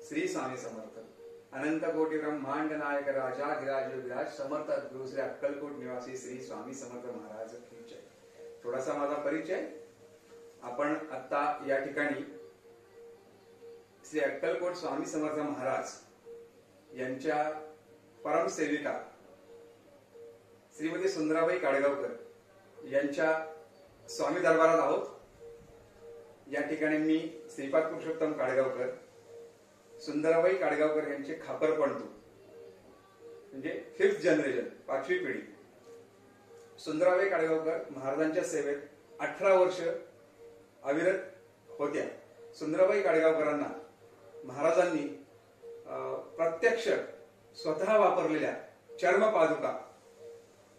श्री स्वामी समर्थ अनंत कोटी ब्रह्मांड नायक राजा गिराज विराज समर्थ गुरु श्री अक्कलकोट निवासी श्री स्वामी समर्थ महाराज की जय। थोडासा माझा परिचय। आपण आता या ठिकाणी श्री अक्कलकोट स्वामी समर्थ महाराज यांच्या परमसेविका श्रीमती सुंदराबाई काडगावकर यांच्या स्वामी दरबारात आहोत। या ठिकाणी मी श्रीपाद पुरुषोत्तम काडगावकर, सुंदराबाई काडगावकर यांचे खापरपणतू म्हणजे 5th जनरेशन, 5वी पिढी। सुंदराबाई काडगावकर महाराजांच्या सेवेत 18 वर्ष अविरत होत्या। सुंदराबाई काडगावकरांना महाराजांनी प्रत्यक्ष स्वतः वापरलेल्या चर्म पादुका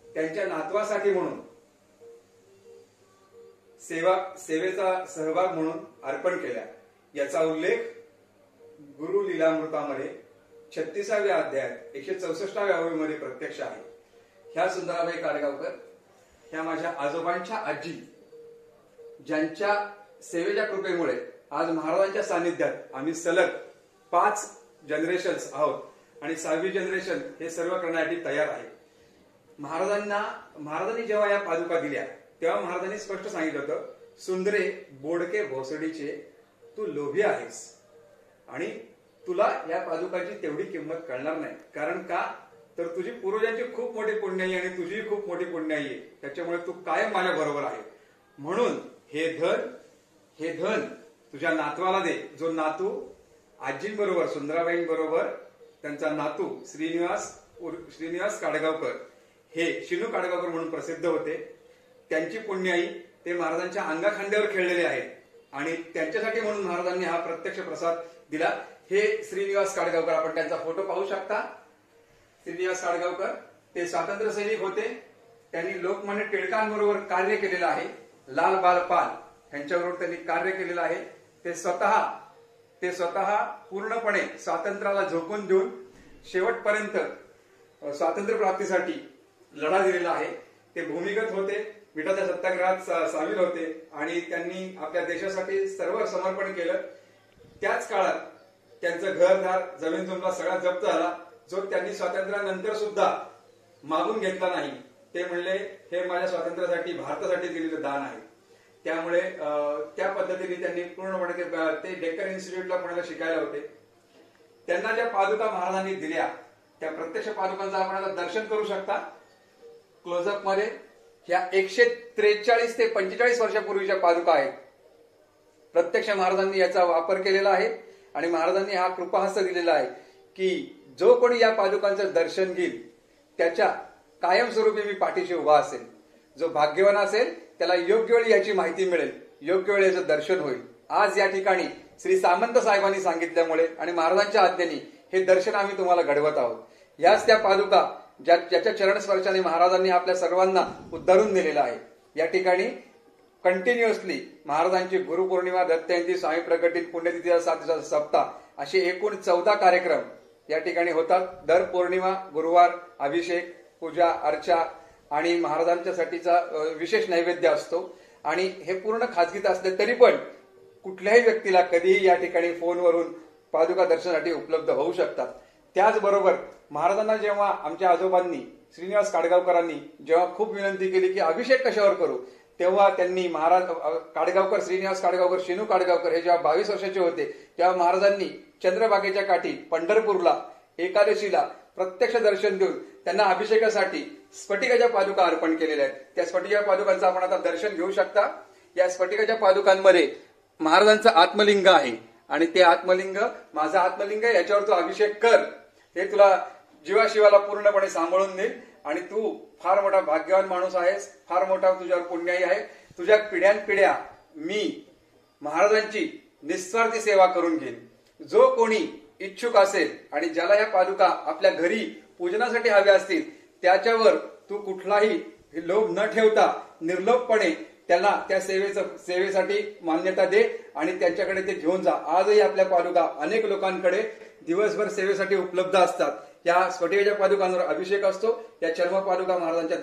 त्यांच्या नातवासाठी म्हणून सेवेचा सहभाग म्हणून अर्पण केल्या। याचा उल्लेख गुरु लीलामृतामध्ये 36व्या अध्यायात 164व्या ओळीमध्ये प्रत्यक्ष आहे। ह्या सुंदराबाई काडगावकर ह्या माझ्या आजोबांच्या आजी, ज्यांच्या सेवेच्या कृपेमुळे आज महाराजांच्या सानिध्यात आम्ही सलग 5 जनरेशन्स आहोत आणि 6वी जनरेशन हे सर्व करण्यासाठी तयार आहे। महाराजांनी जेव्हा या पादुका दिल्या तेव्हा महाराजांनी स्पष्ट सांगितलं होतं, सुंदरे बोडके भोसडीचे तू लोभी आहेस आणि तुला या पादुकाची तेवढी किंमत कळणार नाही। कारण का तर तुझी पूर्वजांची खूप मोठी पुण्याई आणि तुझी खूप मोठी पुण्याई आहे, त्याच्यामुळे तू कायम माझ्या बरोबर आहे। म्हणून हे धन तुझ्या नातवाला दे, जो नातू आजींबरोबर सुंदराबाईंबरोबर त्यांचा नातू श्रीनिवास काडगावकर हे शिनू काडगावकर म्हणून प्रसिद्ध होते। त्यांची पुण्याई ते महाराजांच्या अंगाखांद्यावर खेळलेले आहेत आणि त्यांच्यासाठी म्हणून महाराजांनी हा प्रत्यक्ष प्रसाद दिला। हे श्रीनिवास काडगावकर, आपण त्यांचा फोटो पाहू शकता। श्रीनिवास काडगावकर ते स्वातंत्र्य सैनिक होते। त्यांनी लोकमान्य टिळकांबरोबर कार्य केलेलं आहे। लाल बाल पाल यांच्याबरोबर त्यांनी कार्य केलेलं आहे। ते स्वतः पूर्णपणे स्वातंत्र्याला झोकून देऊन शेवटपर्यंत स्वातंत्र्य प्राप्तीसाठी लढा दिलेला आहे। ते भूमिगत होते, मिठाच्या सत्याग्रहात सामील होते आणि त्यांनी आपल्या देशासाठी सर्व समर्पण केलं। त्याच काळात त्यांचं घरदार जमीन जुमला सगळा जप्त झाला, जो त्यांनी स्वातंत्र्यानंतर सुद्धा मागून घेतला नाही। ते म्हणले, हे माझ्या स्वातंत्र्यासाठी भारतासाठी दिलेलं दान आहे। त्यामुळे त्या पद्धतीने त्यांनी पूर्णपणे ते डेक्कन इन्स्टिट्यूटला पुण्याला शिकायला होते। त्यांना ज्या पादुका महाराजांनी दिल्या त्या प्रत्यक्ष पादुकांचं आपण आता दर्शन करू शकता क्लोजअप मध्ये। ह्या 143 ते 45 वर्षापूर्वीच्या पादुका आहेत। प्रत्यक्ष महाराजांनी याचा वापर केलेला आहे आणि महाराजांनी हा कृपाहस्त दिलेला आहे की जो कोणी या पादुकांचं दर्शन घेईल त्याच्या कायमस्वरूपी मी पाठीशी उभा असेल। जो भाग्यवान असेल त्याला योग्य वेळी याची माहिती मिळेल, योग्य वेळी याचं दर्शन होईल। आज या ठिकाणी श्री सामंत साहेबांनी सांगितल्यामुळे आणि महाराजांच्या आज्ञेने हे दर्शन आम्ही तुम्हाला घडवत आहोत। याच त्या पादुका ज्याच्या चरण स्पर्शाने महाराजांनी आपल्या सर्वांना उद्धारून दिलेला आहे। या ठिकाणी कंटिन्युअसली महाराजांची गुरुपौर्णिमा, दत्तजयंती, स्वामी प्रकटीत, पुण्यतिथीचा 7 दिवसाचा सप्ताह असे एकूण 14 कार्यक्रम या ठिकाणी होतात। दर पौर्णिमा, गुरुवार अभिषेक, पूजा अर्चा आणि महाराजांच्यासाठीचा विशेष नैवेद्य असतो आणि हे पूर्ण खाजगीत असले तरी पण कुठल्याही व्यक्तीला कधीही या ठिकाणी फोनवरून पादुका दर्शनासाठी उपलब्ध होऊ शकतात। त्याचबरोबर महाराजांना जेव्हा आमच्या आजोबांनी श्रीनिवास काडगावकरांनी जेव्हा खूप विनंती केली की अभिषेक कशावर करू, तेव्हा त्यांनी काडगावकर, श्रीनिवास काडगावकर, शिनू काडगावकर हे जेव्हा 22 वर्षाचे होते तेव्हा महाराजांनी चंद्रभागेच्या काठी पंढरपूरला एकादशीला प्रत्यक्ष दर्शन देऊन त्यांना अभिषेकासाठी स्फटिकाच्या पादुका अर्पण केलेल्या आहेत। त्या स्फटिका पादुकांचं आपण आता दर्शन घेऊ शकता। या स्फटिकाच्या पादुकांमध्ये महाराजांचं आत्मलिंग आहे आणि ते आत्मलिंग, माझं आत्मलिंग आहे, याच्यावर तू अभिषेक कर, हे तुला जीवाशिवाला पूर्णपणे सांभाळून देईल आणि तू फार मोठा भाग्यवान माणूस आहेस, फार मोठा तुझ्यावर पुण्याई आहे। तुझ्या पिढ्यानपिढ्या मी महाराजांची निस्वार्थी सेवा करून घेईन। जो कोणी इच्छुक असेल आणि ज्याला या पादुका आपल्या घरी पूजनासाठी हव्या असतील त्याच्यावर तू कुठलाही लोभ न ठेवता निर्लोभपणे त्यांना त्या सेवेसाठी मान्यता दे आणि त्यांच्याकडे ते घेऊन जा। आजही आपल्या पादुका अनेक लोकांकडे दिवसभर सेवेसाठी उपलब्ध असतात। या स्फटिकाच्या पादुकांवर अभिषेक असतो। या चर्म पादुका महाराजांच्या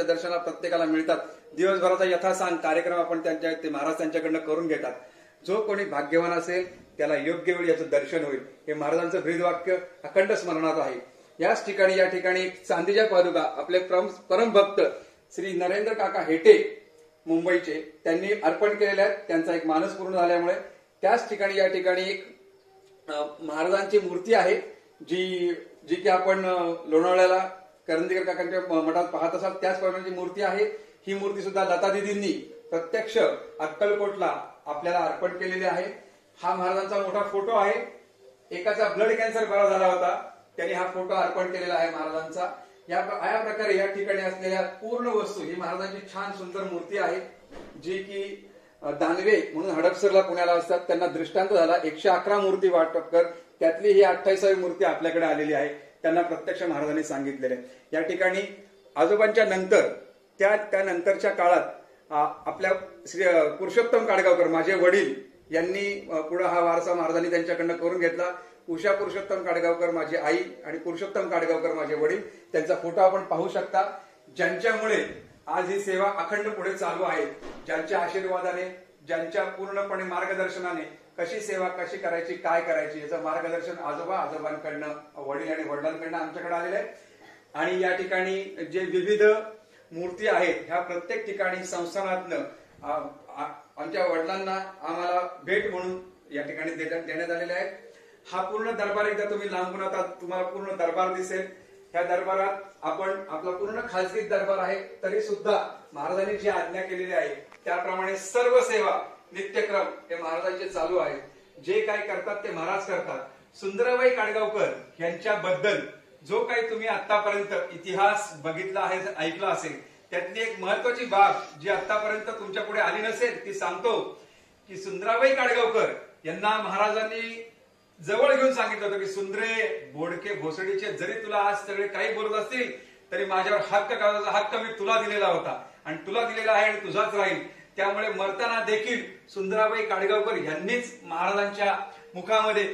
दर्शनाला प्रत्येकाला मिळतात। दिवसभराचा यथासांग कार्यक्रम आपण महाराज त्यांच्याकडनं करून घेतात। जो कोणी भाग्यवान असेल त्याला योग्य वेळी याचं दर्शन होईल. हे महाराजांचं ब्रीदवाक्य अखंड स्मरणात आहे. याच ठिकाणी या ठिकाणी चांदीच्या पादुका आपले परमभक्त श्री नरेंद्र काका हेटे मुंबईचे त्यांनी अर्पण केलेल्या आहेत. त्यांचा एक मानस पूर्ण झाल्यामुळे त्याच ठिकाणी या ठिकाणी एक महाराजांची मूर्ती आहे जी की आपण लोणावळ्याला करंदीकर काकांच्या मठात पाहत असाल त्याच प्रकारची मूर्ती आहे. ही मूर्ती सुद्धा लता दिदींनी प्रत्यक्ष अक्कलकोटला आपल्याला अर्पण केलेली आहे. हा महाराजांचा मोठा फोटो आहे. एकाचा ब्लड कॅन्सर बरा झाला होता, त्यांनी हा फोटो अर्पण केलेला आहे महाराजांचा. या प्रकारे या ठिकाणी असलेल्या पूर्ण वस्तू ही महाराजांची छान सुंदर मूर्ती आहे जी की दानवे म्हणून हडपसरला पुण्याला असतात, त्यांना दृष्टांत झाला. 111 मूर्ती वाटप कर, त्यातली ही 28वी मूर्ती आपल्याकडे आलेली आहे. त्यांना प्रत्यक्ष महाराजांनी सांगितलेले. या ठिकाणी आजोबांच्या नंतर त्यानंतरच्या काळात आपल्या श्री पुरुषोत्तम काडगावकर माझे वडील यांनी पुढे हा वारसा महाराजांनी त्यांच्याकडनं करून घेतला. उषा पुरुषोत्तम काडगावकर माझी आई आणि पुरुषोत्तम काडगावकर माझे वडील, त्यांचा फोटो आपण पाहू शकता. ज्यांच्यामुळे आज ही सेवा अखंड पुढे चालू आहे, ज्यांच्या आशीर्वादाने, ज्यांच्या पूर्णपणे मार्गदर्शनाने कशी सेवा कशी करायची, काय करायची याचं मार्गदर्शन आजोबांकडनं, वडील आणि वडिलांकडनं आमच्याकडे आलेलं आहे. आणि या ठिकाणी जे विविध मूर्ती आहेत ह्या प्रत्येक ठिकाणी संस्थानातनं आमच्या वडिलांना आम्हाला भेट म्हणून या ठिकाणी देण्यात आलेले आहेत. हा पूर्ण दरबार एकदा तुम्ही लांबून आता तुम्हाला पूर्ण दरबार दिसेल. ह्या दरबारात आपण आपला पूर्ण खासगी दरबार आहे, तरी सुद्धा महाराजांनी जी आज्ञा केलेली आहे त्याप्रमाणे सर्व सेवा नित्यक्रम हे महाराजांचे चालू आहे. जे काय करतात ते महाराज करतात. सुंदराबाई काडगावकर यांच्याबद्दल जो काही तुम्ही आतापर्यंत इतिहास बघितला आहे, ऐकला असेल, त्यातली एक महत्वाची बाब जी आतापर्यंत तुमच्या पुढे आली नसेल ती सांगतो की सुंदराबाई काडगावकर यांना महाराजांनी जवळ घेऊन सांगितलं होतं की सुंदरे बोडके भोसडीचे जरी तुला आज सगळे काही बोलत असतील तरी माझ्यावर हक्क करायचा हक्क मी तुला दिलेला होता आणि तुला दिलेला आहे आणि तुझाच राहील. त्यामुळे मरताना देखील सुंदराबाई काडगावकर यांनीच महाराजांच्या मुखामध्ये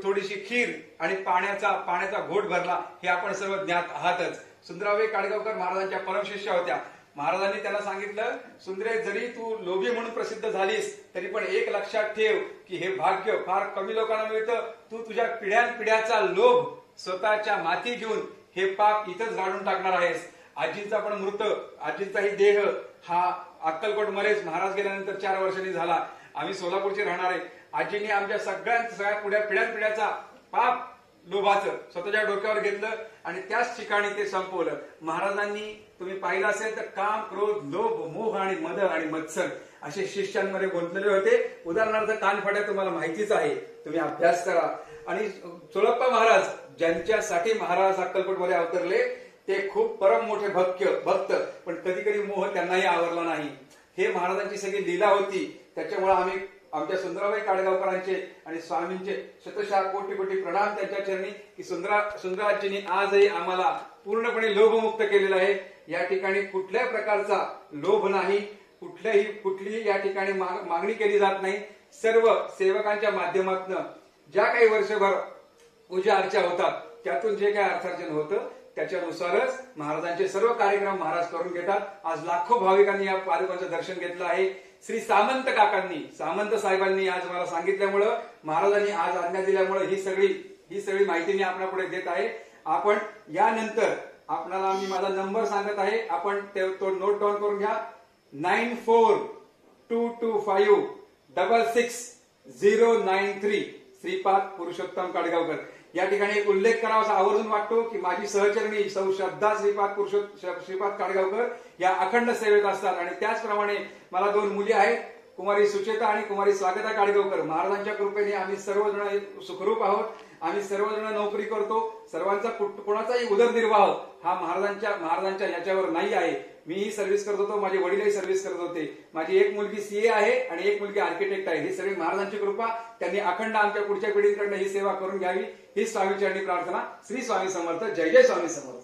थोडीशी खीर आणि पाण्याचा घोट भरला, हे आपण सर्व ज्ञात आहातच. सुंदराबाई काडगावकर महाराजांच्या परमशिष्या होत्या. महाराजांनी त्यांना सांगितलं, सुंदरे जरी तू लोभी म्हणून प्रसिद्ध झालीस तरी पण एक लक्षात ठेव की हे भाग्य फार कमी लोकांना मिळतं. तू तुझ्या पिढ्याचा लोभ स्वतःच्या माती घेऊन हे पाप इथंच गाडून टाकणार आहेस. आजींचा पण मृत, आजींचाही देह हा अक्कलकोट मध्येच महाराज गेल्यानंतर 4 वर्षांनी झाला. आम्ही सोलापूरचे राहणारे. आजींनी आमच्या सगळ्या पिढ्याचा पाप लोभाचं स्वतःच्या डोक्यावर घेतलं आणि त्याच ठिकाणी ते संपवलं. महाराजांनी तुम्ही पाहिलं असेल तर काम, क्रोध, लोभ, मोह आणि मद आणि मत्सर असे शिष्यांमध्ये गुंतलेले होते. उदाहरणार्थ कानफाट्या तुम्हाला माहितीच आहे, तुम्ही अभ्यास करा. आणि चोळप्पा महाराज ज्यांच्यासाठी महाराज अक्कलकोटमध्ये अवतरले ते खूप परम मोठे भक्त, पण कधी कधी मोह त्यांनाही आवरला नाही. हे महाराजांची सगळी लीला होती. त्याच्यामुळे आम्ही आमच्या सुंदराबाई काडगावकरांचे आणि स्वामींचे शतशः कोटी कोटी प्रणाम त्यांच्या चरणी की सुंदराजींनी आजही आम्हाला पूर्णपणे लोभमुक्त केलेलं आहे. या ठिकाणी कुठल्याही प्रकारचा लोभ नाही, कुठलीही या ठिकाणी मागणी केली जात नाही. सर्व सेवकांच्या माध्यमातून ज्या काही वर्षभर पूजा अर्चा होतात त्यातून जे काही अर्थार्जन होतं त्याच्यानुसारच महाराजांचे सर्व कार्यक्रम महाराज करून घेतात. आज लाखो भाविकांनी या पादुकांचं दर्शन घेतलं आहे. श्री सामंत साहेबांनी आज मला सांगितल्यामुळं, महाराजांनी आज आज्ञा दिल्यामुळे ही सगळी माहिती मी आपल्यापुढे देत आहे. आपण यानंतर आपल्याला मी माझा नंबर सांगत आहे, आपण तो नोट डाऊन करून घ्या. 9422566093 श्रीपाद पुरुषोत्तम काडगावकर. या ठिकाणी एक उल्लेख करावा आवर्जून वाटतो की माझी सहचरणी सौ श्रद्धा श्रीपाद काडगावकर या अखंड सेवेत असतात. आणि त्याचप्रमाणे मला 2 मुली आहेत, कुमारी सुचेता आणि कुमारी स्वागता काडगावकर. महाराजांच्या कृपेने आम्ही सर्वजण सुखरूप आहोत. आम्ही सर्वजण नोकरी करतो. सर्वांचा कोणाचाही उदरनिर्वाह हा महाराजांच्या याच्यावर नाही आहे. मीही सर्व्हिस करत होतो, माझे वडीलही सर्व्हिस करत होते. माझी एक मुलगी सीए आहे आणि एक मुलगी आर्किटेक्ट आहे. ही सगळी महाराजांची कृपा. त्यांनी अखंड आमच्या पुढच्या पिढीकडनं ही सेवा करून घ्यावी ही स्वामीचरणी प्रार्थना. श्री स्वामी समर्थ. जय जय स्वामी समर्थ.